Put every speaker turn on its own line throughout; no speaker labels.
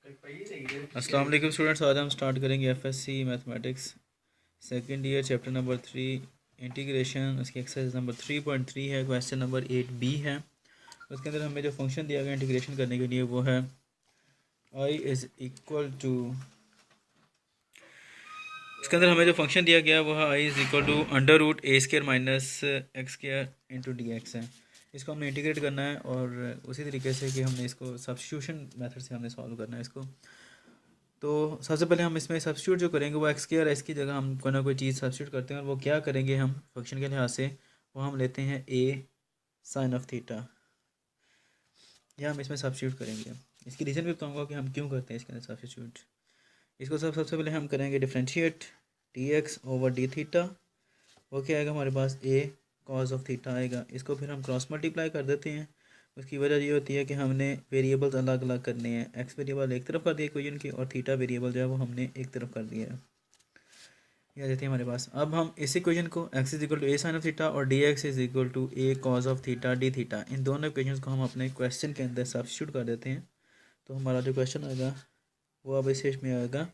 अस्सलाम वालेकुम स्टूडेंट्स, आज हम स्टार्ट करेंगे FSc mathematics second year chapter number 3 integration. उसकी एक्सरसाइज नंबर 3.3 है, क्वेश्चन नंबर 8b है। उसके अंदर हमें जो फंक्शन दिया गया इंटीग्रेशन करने के लिए वो है i इज़ इक्वल टू, इसके अंदर हमें जो फंक्शन दिया गया वो है i is equal to under root a square minus x square into d x है। इसको हमने इंटीग्रेट करना है और उसी तरीके से कि हमने इसको सब्स्टिट्यूशन मेथड से हमने सॉल्व करना है इसको। तो सबसे पहले हम इसमें सब्स्टिट्यूट जो करेंगे वो एक्स के और एस की जगह हम कोई ना कोई चीज़ सब्स्टिट्यूट करते हैं, और वो क्या करेंगे हम फंक्शन के लिहाज से, वो हम लेते हैं ए साइन ऑफ थीटा। यह हम इसमें सब्स्टिट्यूट करेंगे। इसकी रीज़न भी बताऊंगा कि हम क्यों करते हैं इसके अंदर सब्स्टिट्यूट। इसको सबसे पहले हम करेंगे differentiate D x over D theta. वो क्या आएगा हमारे पास, ए कॉज ऑफ थीटा आएगा। इसको फिर हम क्रॉस मल्टीप्लाई कर देते हैं। उसकी वजह ये होती है कि हमने वेरिएबल्स अलग अलग करने हैं। एक्स वेरिएबल एक तरफ कर दिया इक्वेशन की, और थीटा वेरिएबल जो है वो हमने एक तरफ कर दिया है। ये आ जाती है हमारे पास। अब हम इस इक्वेशन को X is equal to A sine of theta और D X is equal to A cos of theta D theta, इन दोनों इक्वेशन को हम अपने क्वेश्चन के अंदर सब्स्टिट्यूट कर देते हैं। तो हमारा जो क्वेश्चन आएगा वो अब इस में आएगा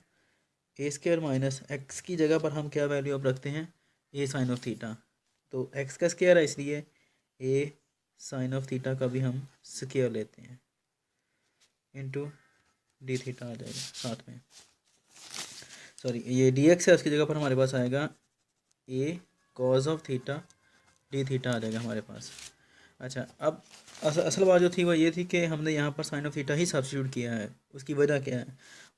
ए स्क्वायर माइनस एक्स की जगह पर हम क्या वैल्यू अब रखते हैं, ए साइन ऑफ थीटा। तो एक्स का स्क्वायर है इसलिए ए साइन ऑफ थीटा का भी हम स्क्वायर लेते हैं इनटू डी थीटा आ जाएगा साथ में। सॉरी, ये डी एक्स है, उसकी जगह पर हमारे पास आएगा A cos of theta D theta आ जाएगा हमारे पास। अच्छा, अब असल बात जो थी वो ये थी कि हमने यहाँ पर साइन ऑफ थीटा ही सब्स्टिट्यूट किया है। उसकी वजह क्या है,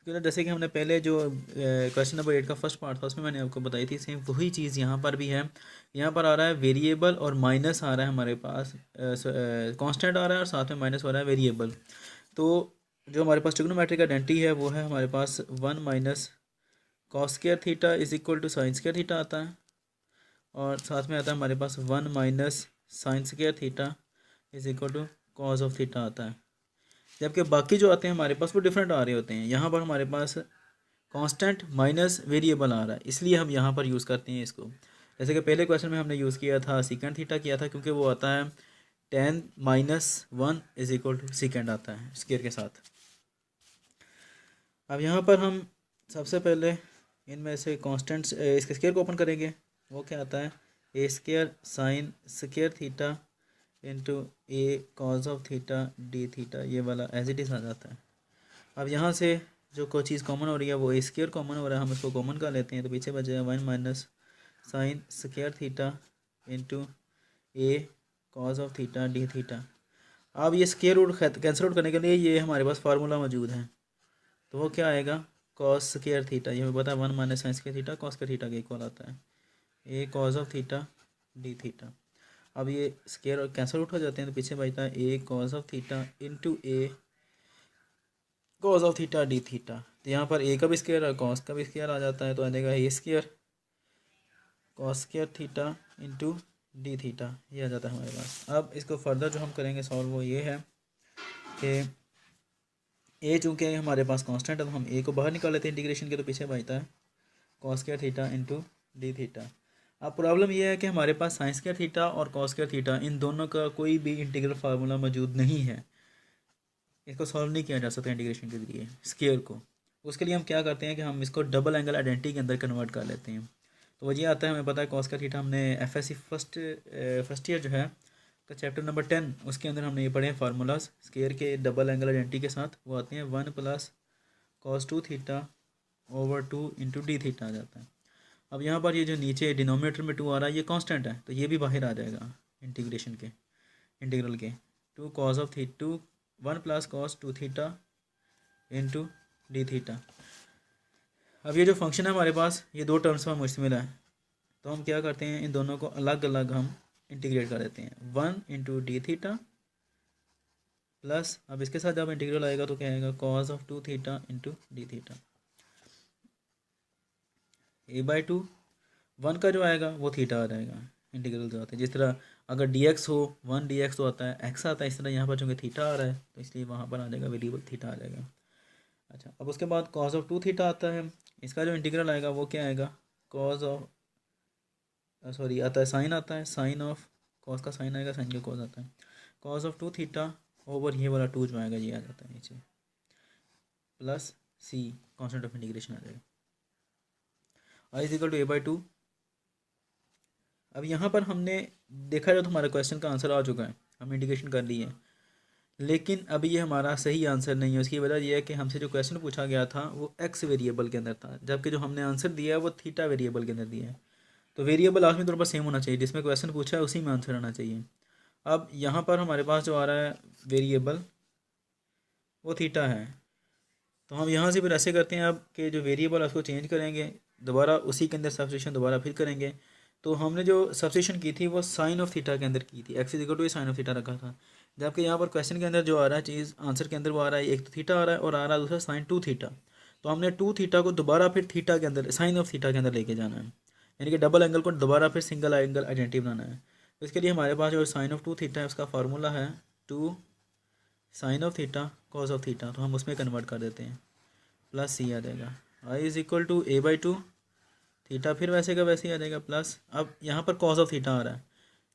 क्योंकि जैसे कि हमने पहले जो क्वेश्चन नंबर 8 का फर्स्ट पार्ट था उसमें मैंने आपको बताई थी, सेम वही चीज़ यहाँ पर भी है। यहाँ पर आ रहा है वेरिएबल और माइनस आ रहा है हमारे पास, कांस्टेंट आ रहा है और साथ में माइनस हो रहा है वेरिएबल। तो जो हमारे पास ट्रिग्नोमेट्रिक आइडेंटिटी है वो है हमारे पास 1 minus cos square theta is equal to sine square theta आता है, और साथ में आता है हमारे पास 1 minus sine square theta is equal to cos of theta आता है। जबकि बाकी जो आते हैं हमारे पास वो डिफरेंट आ रहे होते हैं। यहाँ पर हमारे पास कांस्टेंट माइनस वेरिएबल आ रहा है, इसलिए हम यहाँ पर यूज़ करते हैं इसको। जैसे कि पहले क्वेश्चन में हमने यूज़ किया था सिकेंड थीटा किया था, क्योंकि वो आता है 10 minus 1 is equal to secant आता है स्क्वायर के साथ। अब यहाँ पर हम सबसे पहले इनमें से कांस्टेंट्स इसके स्क्वायर को ओपन करेंगे। वो क्या आता है, A square sine square theta into A cos of theta D theta, ये वाला एज इट इज़ आ जाता है। अब यहाँ से जो कोई चीज़ कॉमन हो रही है वो ए स्क्वायर कॉमन हो रहा है, हम इसको कॉमन कर लेते हैं। तो पीछे बच जाएगा 1 minus sine square theta into A cos of theta D theta. अब ये स्क्वायर रूट कैंसिल आउट करने के लिए ये हमारे पास फार्मूला मौजूद है। तो वो क्या आएगा, कॉस स्क्वायर थीटा, ये हमें पता है 1 minus sine square theta cos square theta के इक्वल आता है A cos of theta D theta. अब ये स्क्वायर कैंसिल आउट हो जाते हैं, तो पीछे बचता है A cos of theta into A cos of theta D theta. तो यहाँ पर ए का भी स्क्वायर और कॉस का भी स्क्वायर आ जाता है, तो आ जाएगा A square cos square theta into D theta, ये आ जाता है हमारे पास। अब इसको फर्दर जो हम करेंगे सॉल्व वो ये है कि ए चूँकि हमारे पास कांस्टेंट है तो हम ए को बाहर निकाल लेते हैं इंटीग्रेशन के, तो पीछे बचता है cos square theta into D theta. अब प्रॉब्लम यह है कि हमारे पास साइन स्क्वायर थीटा और कॉस स्क्वायर थीटा इन दोनों का कोई भी इंटीग्रल फार्मूला मौजूद नहीं है। इसको सॉल्व नहीं किया जा सकता इंटीग्रेशन के जरिए स्क्वायर को। उसके लिए हम क्या करते हैं कि हम इसको डबल एंगल आइडेंटिटी के अंदर कन्वर्ट कर लेते हैं। तो वही आता है, हमें पता है कॉस का थीटा हमने एफएससी फर्स्ट ईयर जो है का चैप्टर नंबर 10 उसके अंदर हमने ये पढ़े हैं फार्मूलाज स्क्वायर के डबल एंगल आइडेंटिटी के साथ। वो आते हैं 1 plus cos 2 theta over 2 into D theta आ जाता है। अब यहाँ पर ये जो नीचे डिनोमिनेटर में 2 आ रहा है ये कांस्टेंट है, तो ये भी बाहर आ जाएगा इंटीग्रेशन के इंटीग्रल के। 2 कॉस ऑफ थी 2 1 plus cos 2 theta into D theta. अब ये जो फंक्शन है हमारे पास ये दो टर्म्स में मुश्तमिल है, तो हम क्या करते हैं इन दोनों को अलग अलग हम इंटीग्रेट कर देते हैं। 1 इंटू डी थीटा प्लस, अब इसके साथ जब इंटीग्रल आएगा तो क्या आएगा, cos of 2 theta into D theta. A by 2 1 का जो आएगा वो थीटा आ जाएगा इंटीग्रल जो आता है। जिस तरह अगर डी एक्स हो 1 डी एक्स तो आता है एक्स आता है, इस तरह यहाँ पर चूँकि थीटा आ रहा है तो इसलिए वहाँ पर आ जाएगा वेरिएबल थीटा आ जाएगा। अच्छा, अब उसके बाद कॉस ऑफ 2 थीटा आता है। इसका जो इंटीग्रल आएगा वो क्या आएगा, कॉस ऑफ सॉरी आता है साइन आता है, साइन ऑफ कॉस का साइन आएगा, साइन का कॉस आता है। कॉस ऑफ 2 थीटा ओवर ये वाला 2 जो आएगा ये आ जाता है नीचे। Plus C constant of integration आ जाएगा। I is equal to a/2। अब यहाँ पर हमने देखा जाए तो हमारे क्वेश्चन का आंसर आ चुका है, हम इंटीग्रेशन कर ली है, लेकिन अभी ये हमारा सही आंसर नहीं है। उसकी वजह यह है कि हमसे जो क्वेश्चन पूछा गया था वो एक्स वेरिएबल के अंदर था, जबकि जो हमने आंसर दिया है वो थीटा वेरिएबल के अंदर दिया है। तो वेरिएबल लाजमी तौर पर सेम होना चाहिए, जिसमें क्वेश्चन पूछा है उसी में आंसर आना चाहिए। अब यहाँ पर हमारे पास जो आ रहा है वेरिएबल वो थीटा है, तो हम यहाँ से फिर ऐसे करते हैं अब कि जो वेरिएबल है उसको चेंज करेंगे, दोबारा उसी के अंदर सब्स्टिट्यूशन दोबारा फिर करेंगे। तो हमने जो सब्स्टिट्यूशन की थी वो साइन ऑफ थीटा के अंदर की थी, x is equal to sine of theta रखा था, जबकि यहाँ पर क्वेश्चन के अंदर जो आ रहा है चीज़ आंसर के अंदर वो आ रहा है एक तो थीटा आ रहा है और आ रहा है दूसरा साइन 2 थीटा। तो हमने 2 थीटा को दोबारा फिर थीटा के अंदर साइन ऑफ थीटा के अंदर लेके जाना है, यानी कि डबल एंगल को दोबारा फिर सिंगल एंगल आइडेंटिटी बनाना है। तो इसके लिए हमारे पास जो साइन ऑफ 2 थीटा है उसका फार्मूला है 2 sine of theta cos of theta, तो हम उसमें कन्वर्ट कर देते हैं, प्लस सी आ जाएगा। I is equal to a/2 theta फिर वैसे का वैसे ही आ जाएगा प्लस, अब यहाँ पर कॉस ऑफ थीटा आ रहा है,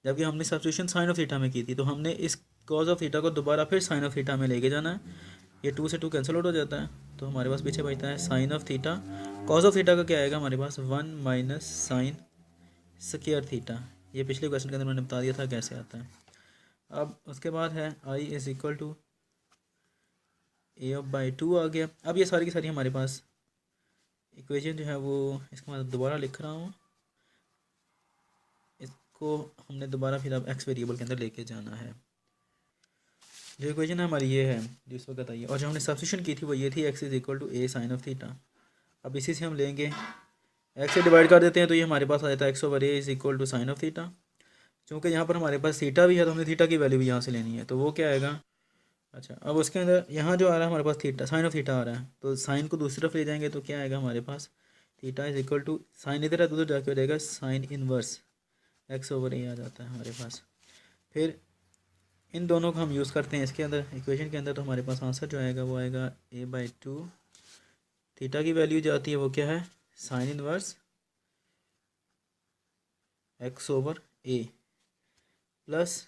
जबकि हमने सब्स्टिट्यूशन साइन ऑफ थीटा में की थी, तो हमने इस कॉस ऑफ थीटा को दोबारा फिर साइन ऑफ थीटा में लेके जाना है। ये 2 से 2 कैंसिल आउट हो जाता है, तो हमारे पास पीछे बचता है sine of theta. Cos of theta का क्या आएगा हमारे पास 1 माइनस साइन स्क्वायर थीटा। ये पिछले क्वेश्चन के अंदर मैंने बता दिया था कैसे आता है। अब उसके बाद है I is equal to a/2 आ गया। अब ये सारी की सारी हमारे पास इक्वेशन जो है वो, इसको मैं दोबारा लिख रहा हूँ, इसको हमने दोबारा फिर अब एक्स वेरिएबल के अंदर लेके जाना है। जो इक्वेशन है हमारी ये है जो इस वक्त आई है, और जो हमने सब्स्टिट्यूशन की थी वो ये थी x is equal to a sine of theta. अब इसी से हम लेंगे एक्स से डिवाइड कर देते हैं, तो ये हमारे पास आ जाता है x/a is equal to sine of theta. चूँकि यहाँ पर हमारे पास थीटा भी है तो हमने थीटा की वैल्यू भी यहाँ से लेनी है, तो वो क्या आएगा। अच्छा, अब उसके अंदर यहाँ जो आ रहा है हमारे पास थीटा साइन ऑफ थीटा आ रहा है, तो साइन को दूसरी तरफ ले जाएंगे तो क्या आएगा हमारे पास theta is equal to sine इधर है तो उधर जाके हो जाएगा साइन इनवर्स x/a आ जाता है हमारे पास। फिर इन दोनों को हम यूज़ करते हैं इसके अंदर इक्वेशन के अंदर, तो हमारे पास आंसर जो आएगा वो आएगा a/2 थीटा की वैल्यू जो आती है वो क्या है साइन इनवर्स x/a प्लस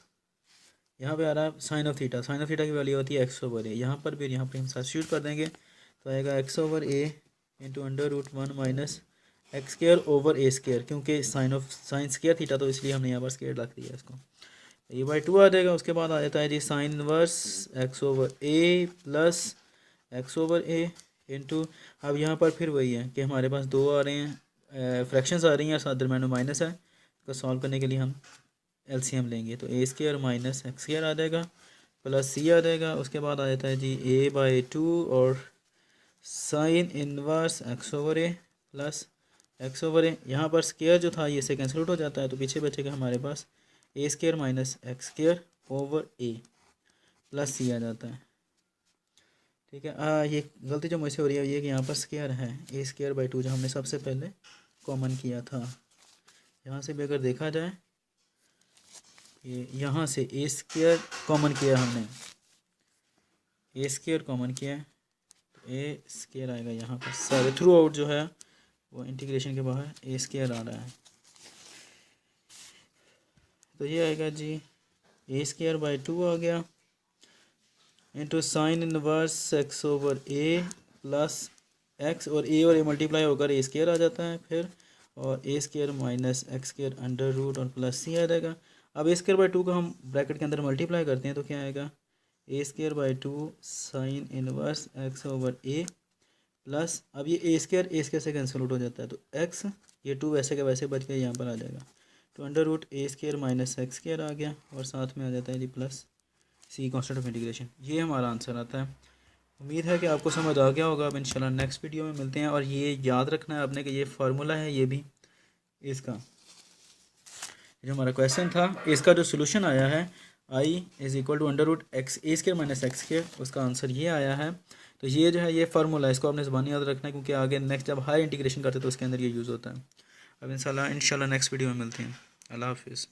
यहाँ पे आ रहा है sine of theta, sine of theta की वैल्यू होती है x/a। यहाँ पर भी यहाँ पे हम सब्स्टिट्यूट कर देंगे तो आएगा x/a इंटू √1 माइनस x²/a², क्योंकि साइन स्क्वायर थीटा तो इसलिए हमने यहाँ पर स्क्वायर रख दिया इसको। a/2 आ जाएगा। उसके बाद आ जाता है जी sine inverse x/a plus x/a into, अब यहाँ पर फिर वही है कि हमारे पास दो आ रहे हैं फ्रैक्शंस आ रही हैं, साथ दरम्यान माइनस है, इसको सॉल्व करने के लिए हम एलसीएम लेंगे, तो a² माइनस x² आ जाएगा प्लस सी आ जाएगा। उसके बाद आ जाता है जी a/2 और sign inverse x/a plus x/a, यहाँ पर स्क्वायर जो था ये से कैंसिल आउट हो जाता है, तो पीछे बचेगा हमारे पास a² minus x² plus C आ जाता है। ठीक है, ये गलती जो मुझसे हो रही है ये कि यहाँ पर स्क्वायर है a²/2 जो हमने सबसे पहले कॉमन किया था। यहाँ से भी अगर देखा जाए ये यहाँ से a² कॉमन किया हमने, a² कॉमन किया है तो a² आएगा यहाँ पर, सारे थ्रू आउट जो है वो इंटीग्रेशन के बाहर a² आ रहा है, तो ये आएगा जी a²/2 आ गया into sine inverse x/a plus x और a मल्टीप्लाई होकर a² आ जाता है फिर, और a² minus x² under root और प्लस सी आ जाएगा। अब a²/2 को हम ब्रैकेट के अंदर मल्टीप्लाई करते हैं तो क्या आएगा a²/2 sign inverse x/a plus, अब ये a² से कैंसिल आउट हो जाता है तो x, ये 2 वैसे का वैसे बच के यहाँ पर आ जाएगा, तो under root a² minus x² आ गया और साथ में आ जाता है जी plus C constant of integration. ये हमारा आंसर आता है। उम्मीद है कि आपको समझ आ गया होगा। अब इंशाल्लाह नेक्स्ट वीडियो में मिलते हैं, और ये याद रखना है आपने कि ये फार्मूला है, ये भी इसका जो हमारा क्वेश्चन था इसका जो सोल्यूशन आया है I is equal to under root a² minus x², उसका आंसर ये आया है। तो ये जो है ये फार्मूला है, इसको आपने ज़बानी याद रखना है, क्योंकि आगे नेक्स्ट जब हायर इंटीग्रेशन करते हैं तो उसके अंदर ये यूज़ होता है। अब इंशाल्लाह नेक्स्ट वीडियो में मिलते हैं। अल्लाह हाफिज़।